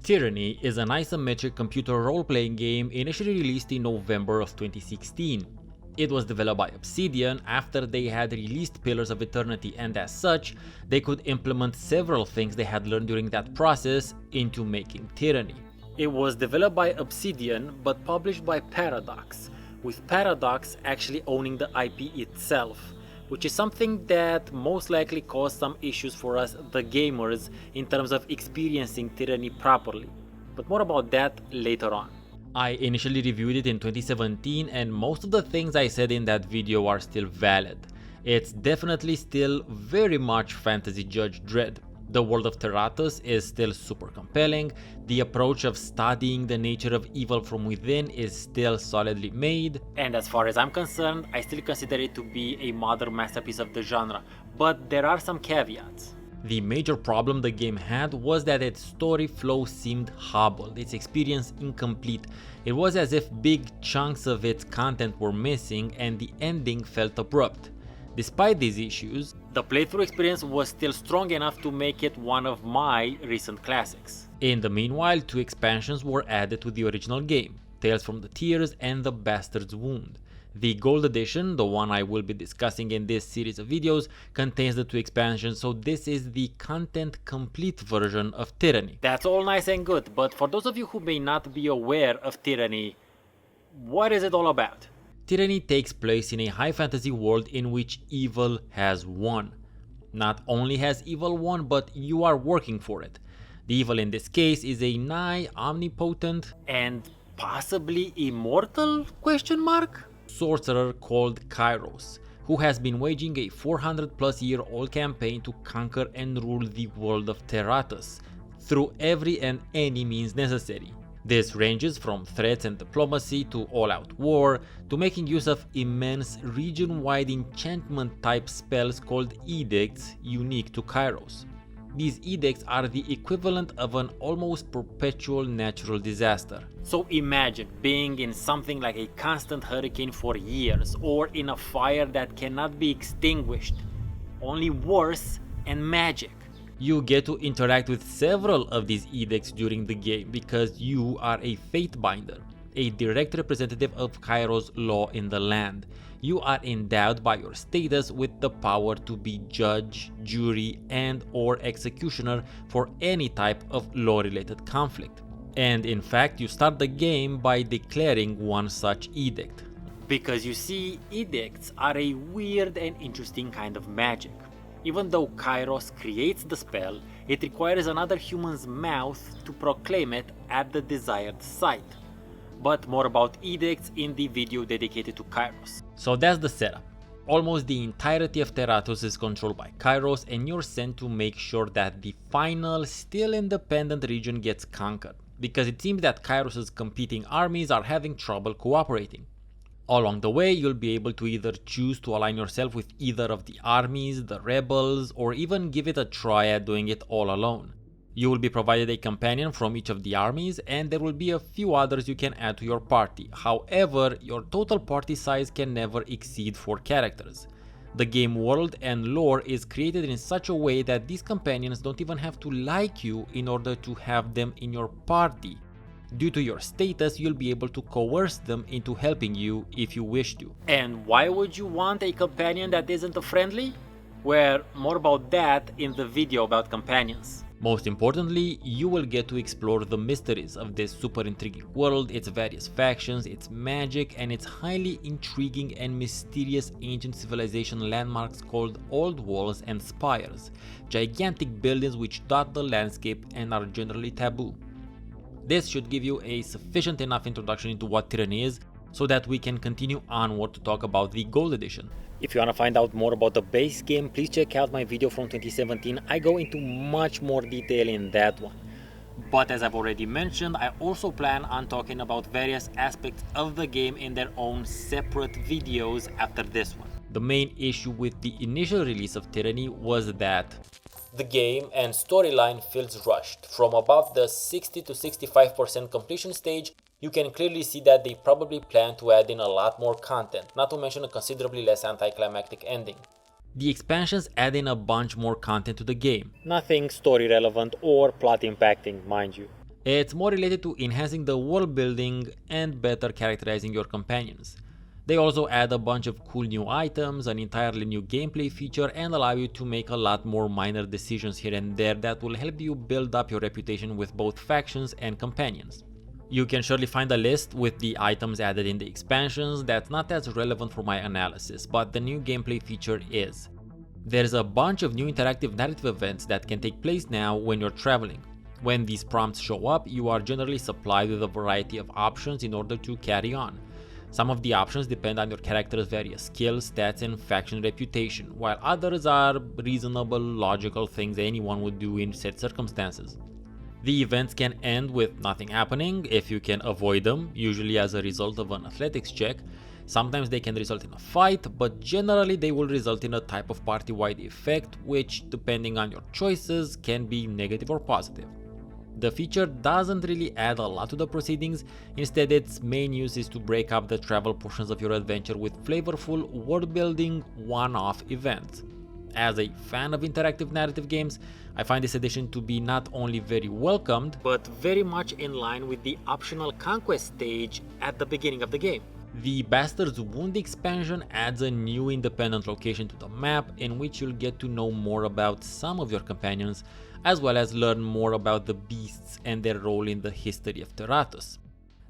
Tyranny is an isometric computer role-playing game initially released in November of 2016. It was developed by Obsidian after they had released Pillars of Eternity, and as such, they could implement several things they had learned during that process into making Tyranny. It was developed by Obsidian but published by Paradox, with Paradox actually owning the IP itself, which is something that most likely caused some issues for us, the gamers, in terms of experiencing Tyranny properly. But more about that later on. I initially reviewed it in 2017 and most of the things I said in that video are still valid. It's definitely still very much Fantasy Judge Dredd. The world of Terratus is still super compelling, the approach of studying the nature of evil from within is still solidly made, and as far as I'm concerned, I still consider it to be a modern masterpiece of the genre, but there are some caveats. The major problem the game had was that its story flow seemed hobbled, its experience incomplete. It was as if big chunks of its content were missing and the ending felt abrupt. Despite these issues, the playthrough experience was still strong enough to make it one of my recent classics. In the meanwhile, 2 expansions were added to the original game, Tales from the Tears and The Bastard's Wound. The Gold Edition, the one I will be discussing in this series of videos, contains the 2 expansions, so this is the content complete version of Tyranny. That's all nice and good, but for those of you who may not be aware of Tyranny, what is it all about? Tyranny takes place in a high fantasy world in which evil has won. Not only has evil won, but you are working for it. The evil in this case is a nigh omnipotent and possibly immortal ? Sorcerer called Kairos, who has been waging a 400-plus-year-old campaign to conquer and rule the world of Terratus through every and any means necessary. This ranges from threats and diplomacy to all-out war, to making use of immense region-wide enchantment-type spells called edicts unique to Kairos. These edicts are the equivalent of an almost perpetual natural disaster. So imagine being in something like a constant hurricane for years, or in a fire that cannot be extinguished, only worse and magic. You get to interact with several of these edicts during the game because you are a Fatebinder, a direct representative of Kairos' law in the land. You are endowed by your status with the power to be judge, jury, and/or executioner for any type of law-related conflict. And in fact, you start the game by declaring one such edict. Because you see, edicts are a weird and interesting kind of magic. Even though Kairos creates the spell, it requires another human's mouth to proclaim it at the desired site. But more about edicts in the video dedicated to Kairos. So that's the setup. Almost the entirety of Terratus is controlled by Kairos, and you're sent to make sure that the final, still independent region gets conquered, because it seems that Kairos' competing armies are having trouble cooperating. Along the way, you'll be able to either choose to align yourself with either of the armies, the rebels, or even give it a try at doing it all alone. You will be provided a companion from each of the armies, and there will be a few others you can add to your party. However, your total party size can never exceed 4 characters. The game world and lore is created in such a way that these companions don't even have to like you in order to have them in your party. Due to your status, you'll be able to coerce them into helping you if you wish to. And why would you want a companion that isn't a friendly? Well, more about that in the video about companions. Most importantly, you will get to explore the mysteries of this super intriguing world, its various factions, its magic, and its highly intriguing and mysterious ancient civilization landmarks called Old Walls and Spires, gigantic buildings which dot the landscape and are generally taboo. This should give you a sufficient enough introduction into what Tyranny is, so that we can continue onward to talk about the Gold Edition. If you want to find out more about the base game, please check out my video from 2017, I go into much more detail in that one. But as I've already mentioned, I also plan on talking about various aspects of the game in their own separate videos after this one. The main issue with the initial release of Tyranny was that the game and storyline feels rushed. From about the 60 to 65% completion stage, you can clearly see that they probably plan to add in a lot more content, not to mention a considerably less anticlimactic ending. The expansions add in a bunch more content to the game. Nothing story relevant or plot impacting, mind you. It's more related to enhancing the world building and better characterizing your companions. They also add a bunch of cool new items, an entirely new gameplay feature, and allow you to make a lot more minor decisions here and there that will help you build up your reputation with both factions and companions. You can surely find a list with the items added in the expansions that's not as relevant for my analysis, but the new gameplay feature is. There's a bunch of new interactive narrative events that can take place now when you're traveling. When these prompts show up, you are generally supplied with a variety of options in order to carry on. Some of the options depend on your character's various skills, stats, and faction reputation, while others are reasonable, logical things anyone would do in set circumstances. The events can end with nothing happening if you can avoid them, usually as a result of an athletics check. Sometimes they can result in a fight, but generally they will result in a type of party-wide effect, which, depending on your choices, can be negative or positive. The feature doesn't really add a lot to the proceedings. Instead, its main use is to break up the travel portions of your adventure with flavorful, world-building, one-off events. As a fan of interactive narrative games, I find this addition to be not only very welcomed, but very much in line with the optional conquest stage at the beginning of the game. The Bastard's Wound expansion adds a new independent location to the map in which you'll get to know more about some of your companions, as well as learn more about the beasts and their role in the history of Terratus.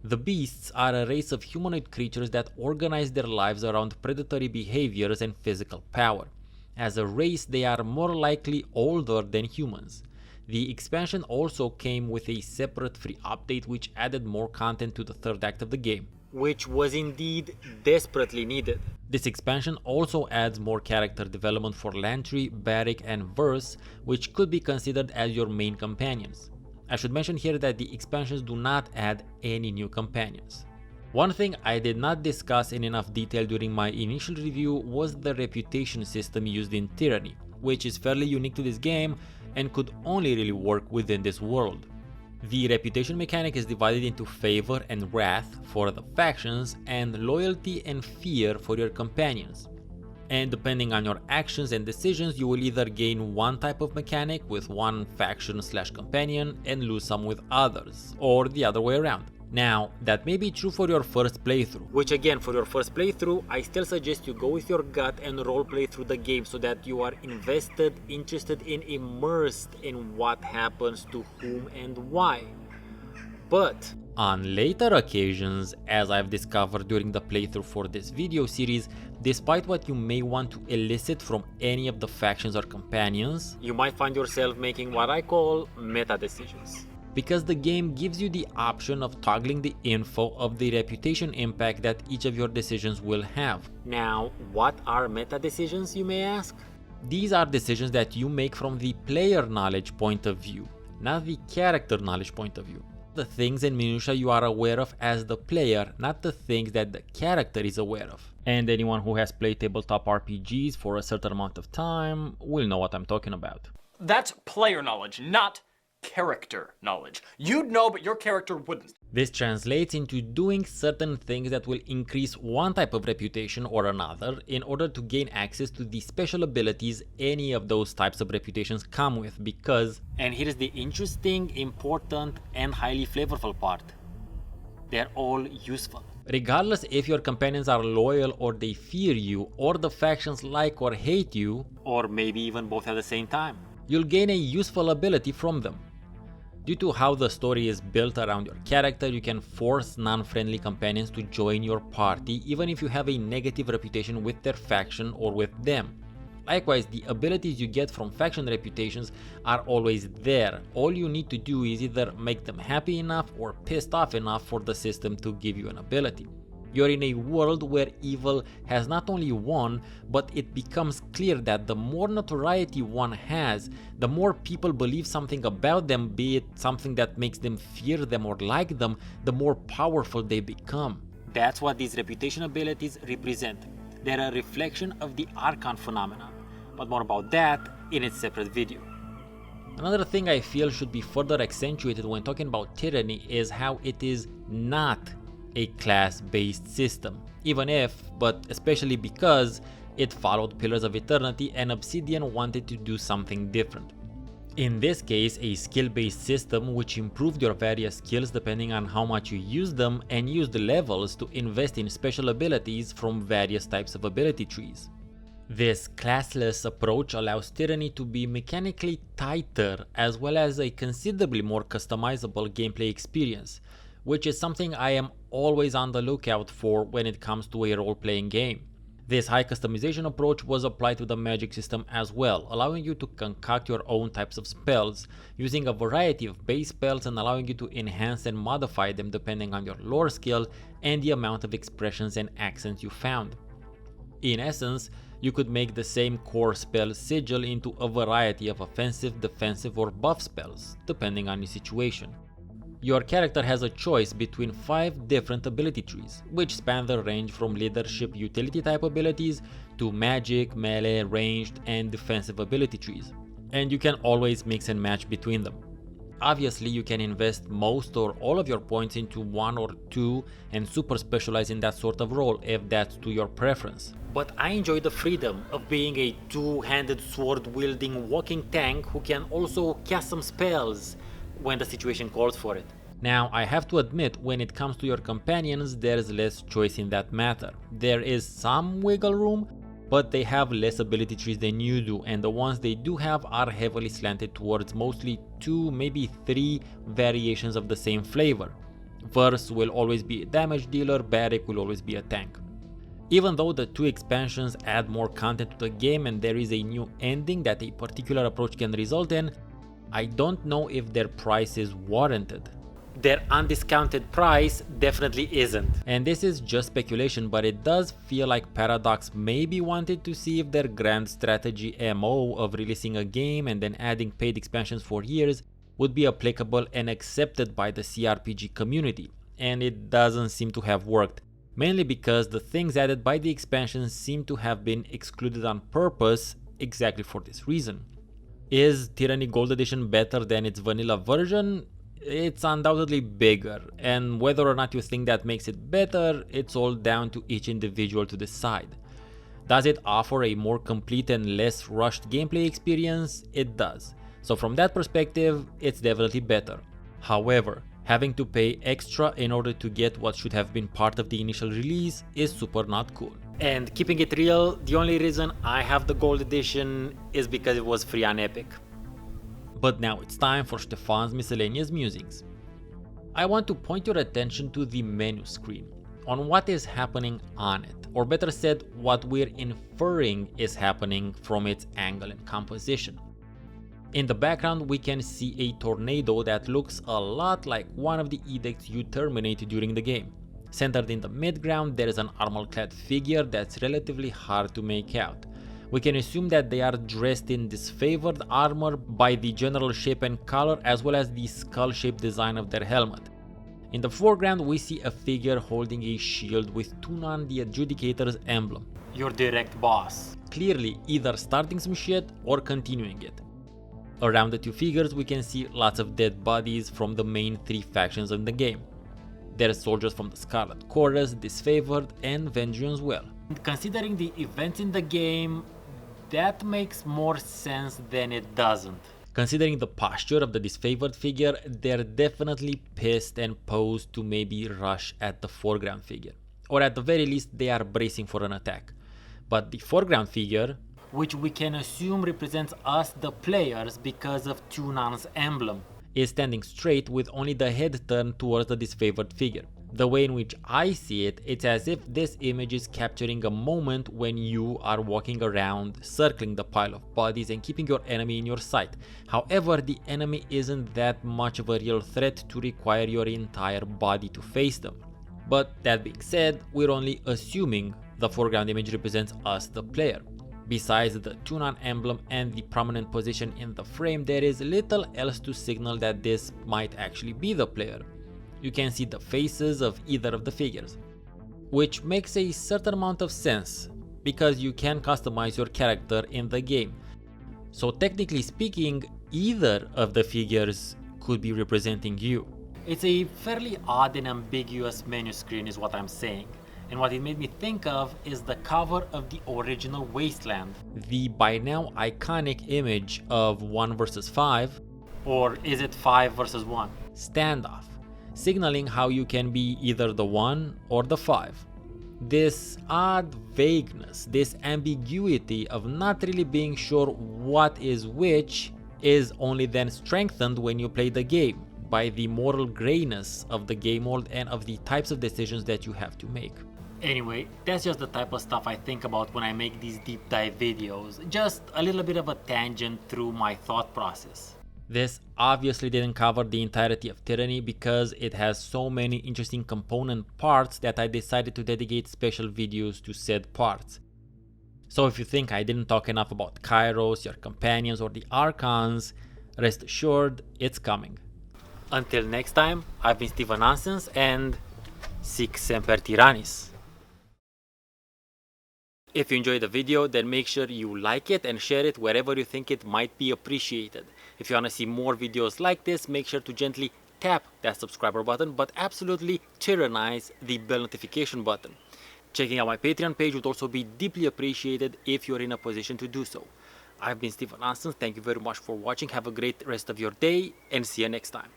The beasts are a race of humanoid creatures that organize their lives around predatory behaviors and physical power. As a race, they are more likely older than humans. The expansion also came with a separate free update which added more content to the third act of the game, which was indeed desperately needed. This expansion also adds more character development for Lantry, Barrick, and Verse, which could be considered as your main companions. I should mention here that the expansions do not add any new companions. One thing I did not discuss in enough detail during my initial review was the reputation system used in Tyranny, which is fairly unique to this game and could only really work within this world. The reputation mechanic is divided into favor and wrath for the factions and loyalty and fear for your companions. And depending on your actions and decisions, you will either gain one type of mechanic with one faction/companion and lose some with others, or the other way around. Now, that may be true for your first playthrough, which again, for your first playthrough, I still suggest you go with your gut and roleplay through the game so that you are invested, interested, and immersed in what happens to whom and why. But on later occasions, as I've discovered during the playthrough for this video series, despite what you may want to elicit from any of the factions or companions, you might find yourself making what I call meta decisions. Because the game gives you the option of toggling the info of the reputation impact that each of your decisions will have. Now, what are meta decisions, you may ask? These are decisions that you make from the player knowledge point of view, not the character knowledge point of view. The things and minutiae you are aware of as the player, not the things that the character is aware of. And anyone who has played tabletop RPGs for a certain amount of time will know what I'm talking about. That's player knowledge, not character knowledge. You'd know, but your character wouldn't. This translates into doing certain things that will increase one type of reputation or another in order to gain access to the special abilities any of those types of reputations come with, because, and here's the interesting, important, and highly flavorful part, they're all useful. Regardless if your companions are loyal or they fear you, or the factions like or hate you, or maybe even both at the same time, you'll gain a useful ability from them. Due to how the story is built around your character, you can force non-friendly companions to join your party even if you have a negative reputation with their faction or with them. Likewise, the abilities you get from faction reputations are always there. All you need to do is either make them happy enough or pissed off enough for the system to give you an ability. You're in a world where evil has not only won, but it becomes clear that the more notoriety one has, the more people believe something about them, be it something that makes them fear them or like them, the more powerful they become. That's what these reputation abilities represent. They're a reflection of the Archon phenomenon, but more about that in its separate video. Another thing I feel should be further accentuated when talking about Tyranny is how it is not a class-based system, even if, but especially because, it followed Pillars of Eternity and Obsidian wanted to do something different. In this case, a skill-based system which improved your various skills depending on how much you use them, and used levels to invest in special abilities from various types of ability trees. This classless approach allows Tyranny to be mechanically tighter as well as a considerably more customizable gameplay experience, which is something I am always on the lookout for when it comes to a role-playing game. This high customization approach was applied to the magic system as well, allowing you to concoct your own types of spells, using a variety of base spells and allowing you to enhance and modify them depending on your lore skill and the amount of expressions and accents you found. In essence, you could make the same core spell sigil into a variety of offensive, defensive or buff spells, depending on your situation. Your character has a choice between 5 different ability trees, which span the range from leadership utility type abilities to magic, melee, ranged and defensive ability trees, and you can always mix and match between them. Obviously, you can invest most or all of your points into 1 or 2 and super specialize in that sort of role if that's to your preference. But I enjoy the freedom of being a two-handed sword-wielding walking tank who can also cast some spells when the situation calls for it. Now, I have to admit, when it comes to your companions, there's less choice in that matter. There is some wiggle room, but they have less ability trees than you do, and the ones they do have are heavily slanted towards mostly 2, maybe 3 variations of the same flavor. Verse will always be a damage dealer, Barrack will always be a tank. Even though the 2 expansions add more content to the game and there is a new ending that a particular approach can result in, I don't know if their price is warranted. Their undiscounted price definitely isn't. And this is just speculation, but it does feel like Paradox maybe wanted to see if their grand strategy MO of releasing a game and then adding paid expansions for years would be applicable and accepted by the cRPG community, and it doesn't seem to have worked, mainly because the things added by the expansions seem to have been excluded on purpose exactly for this reason. Is Tyranny Gold Edition better than its vanilla version? It's undoubtedly bigger, and whether or not you think that makes it better, it's all down to each individual to decide. Does it offer a more complete and less rushed gameplay experience? It does. So from that perspective, it's definitely better. However, having to pay extra in order to get what should have been part of the initial release is super not cool. And keeping it real, the only reason I have the gold edition is because it was free on Epic. But now it's time for Stefan's Miscellaneous Musings. I want to point your attention to the menu screen, on what is happening on it, or better said, what we're inferring is happening from its angle and composition. In the background we can see a tornado that looks a lot like one of the edicts you terminate during the game. Centered in the midground there is an armor-clad figure that's relatively hard to make out. We can assume that they are dressed in disfavored armor by the general shape and color as well as the skull-shaped design of their helmet. In the foreground we see a figure holding a shield with Tunan the Adjudicator's emblem. Your direct boss. Clearly either starting some shit or continuing it. Around the 2 figures we can see lots of dead bodies from the main 3 factions in the game. There are soldiers from the Scarlet Chorus, Disfavored and Vengeance as well. Considering the events in the game, that makes more sense than it doesn't. Considering the posture of the disfavored figure, they're definitely pissed and posed to maybe rush at the foreground figure. Or at the very least they are bracing for an attack. But the foreground figure, which we can assume represents us the players because of Tunan's emblem, is standing straight with only the head turned towards the disfavored figure. The way in which I see it, it's as if this image is capturing a moment when you are walking around, circling the pile of bodies and keeping your enemy in your sight. However, the enemy isn't that much of a real threat to require your entire body to face them. But that being said, we're only assuming the foreground image represents us the player. Besides the Tunan emblem and the prominent position in the frame, there is little else to signal that this might actually be the player. You can see the faces of either of the figures, which makes a certain amount of sense, because you can customize your character in the game. So technically speaking, either of the figures could be representing you. It's a fairly odd and ambiguous menu screen is what I'm saying. And what it made me think of is the cover of the original Wasteland. The by now iconic image of 1 versus 5, or is it 5 versus 1? Standoff, signaling how you can be either the 1 or the 5. This odd vagueness, this ambiguity of not really being sure what is which, is only then strengthened when you play the game by the moral grayness of the game world and of the types of decisions that you have to make. Anyway, that's just the type of stuff I think about when I make these deep dive videos, just a little bit of a tangent through my thought process. This obviously didn't cover the entirety of Tyranny because it has so many interesting component parts that I decided to dedicate special videos to said parts. So if you think I didn't talk enough about Kairos, your companions, or the Archons, rest assured it's coming. Until next time, I've been Stefan and Sic Semper Tyrannis. If you enjoyed the video, then make sure you like it and share it wherever you think it might be appreciated. If you want to see more videos like this, make sure to gently tap that subscriber button, but absolutely tyrannize the bell notification button. Checking out my Patreon page would also be deeply appreciated if you're in a position to do so. I've been Stefan. Thank you very much for watching. Have a great rest of your day and see you next time.